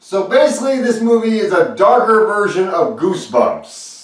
So basically this movie is a darker version of Goosebumps.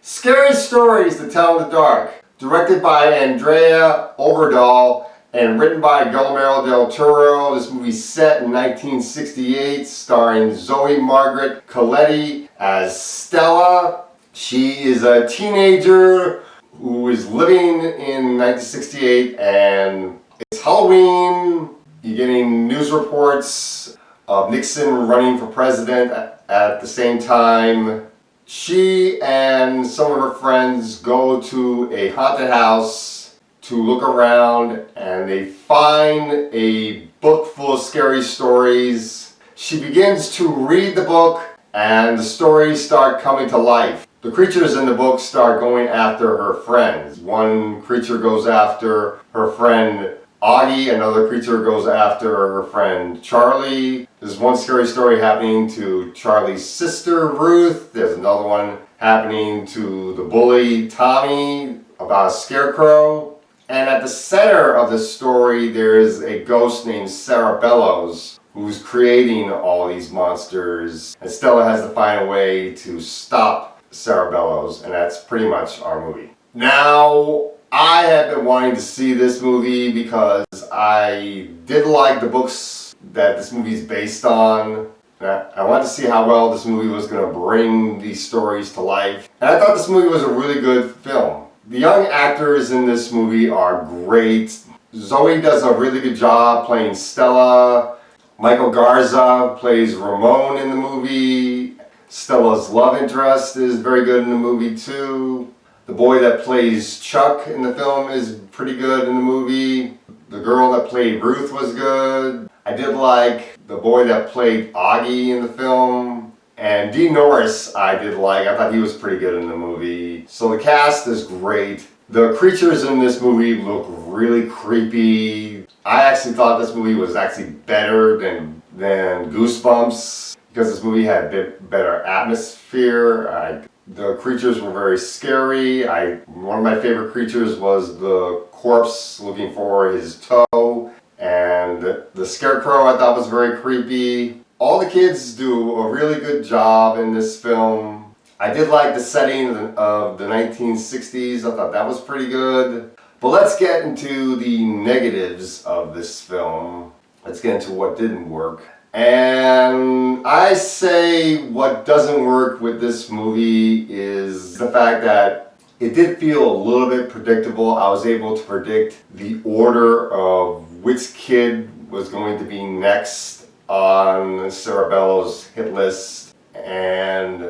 Scary Stories to Tell in the Dark, directed by Andrea Overdahl and written by Guillermo del Toro. This movie's set in 1968, starring Zoe Margaret Coletti as Stella. She is a teenager who is living in 1968, and it's Halloween. You're getting news reports of Nixon running for president at the same time. She and some of her friends go to a haunted house to look around, and they find a book full of scary stories. She begins to read the book, and the stories start coming to life. The creatures in the book start going after her friends. One creature goes after her friend Augie, another creature goes after her friend Charlie. There's one scary story happening to Charlie's sister Ruth. There's another one happening to the bully Tommy about a scarecrow. And at the center of the story there is a ghost named Sarah Bellows who's creating all these monsters. And Stella has to find a way to stop Sarah Bellows, and that's pretty much our movie. Now, I have been wanting to see this movie because I did like the books that this movie is based on. I wanted to see how well this movie was going to bring these stories to life. And I thought this movie was a really good film. The young actors in this movie are great. Zoe does a really good job playing Stella. Michael Garza plays Ramon in the movie. Stella's love interest is very good in the movie too. The boy that plays Chuck in the film is pretty good in the movie. The girl that played Ruth was good. I did like the boy that played Augie in the film. And Dean Norris I did like. I thought he was pretty good in the movie. So the cast is great. The creatures in this movie look really creepy. I actually thought this movie was actually better than Goosebumps because this movie had a bit better atmosphere. The creatures were very scary. One of my favorite creatures was the corpse looking for his toe, and the scarecrow I thought was very creepy. All the kids do a really good job in this film. I did like the setting of the 1960s. I thought that was pretty good. But let's get into the negatives of this film. Let's get into what didn't work. And I say what doesn't work with this movie is the fact that it did feel a little bit predictable. I was able to predict the order of which kid was going to be next on Sarah Bellows' hit list, and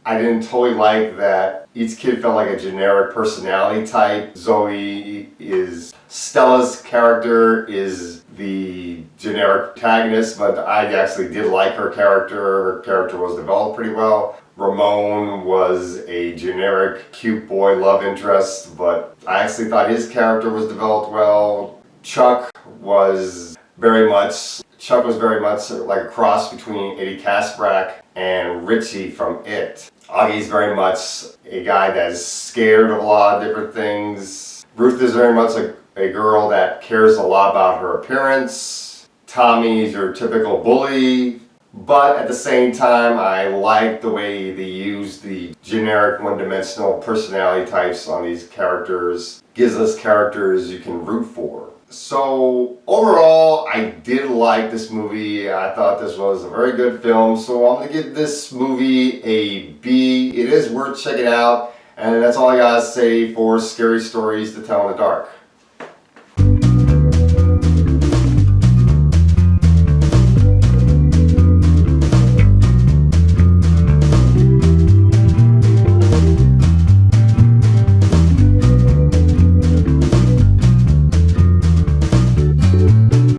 I didn't totally like that each kid felt like a generic personality type. Stella's character is the generic protagonist, but I actually did like her character. Her character was developed pretty well. Ramon was a generic cute boy love interest, but I actually thought his character was developed well. Chuck was very much like a cross between Eddie Kaspbrak and Richie from It. Augie's very much a guy that's scared of a lot of different things. Ruth is very much a girl that cares a lot about her appearance. Tommy's your typical bully, but at the same time I like the way they use the generic one-dimensional personality types on these characters. Gives us characters you can root for. So overall, I did like this movie. I thought this was a very good film, so I'm going to give this movie a B. It is worth checking out, and that's all I gotta say for Scary Stories to Tell in the Dark.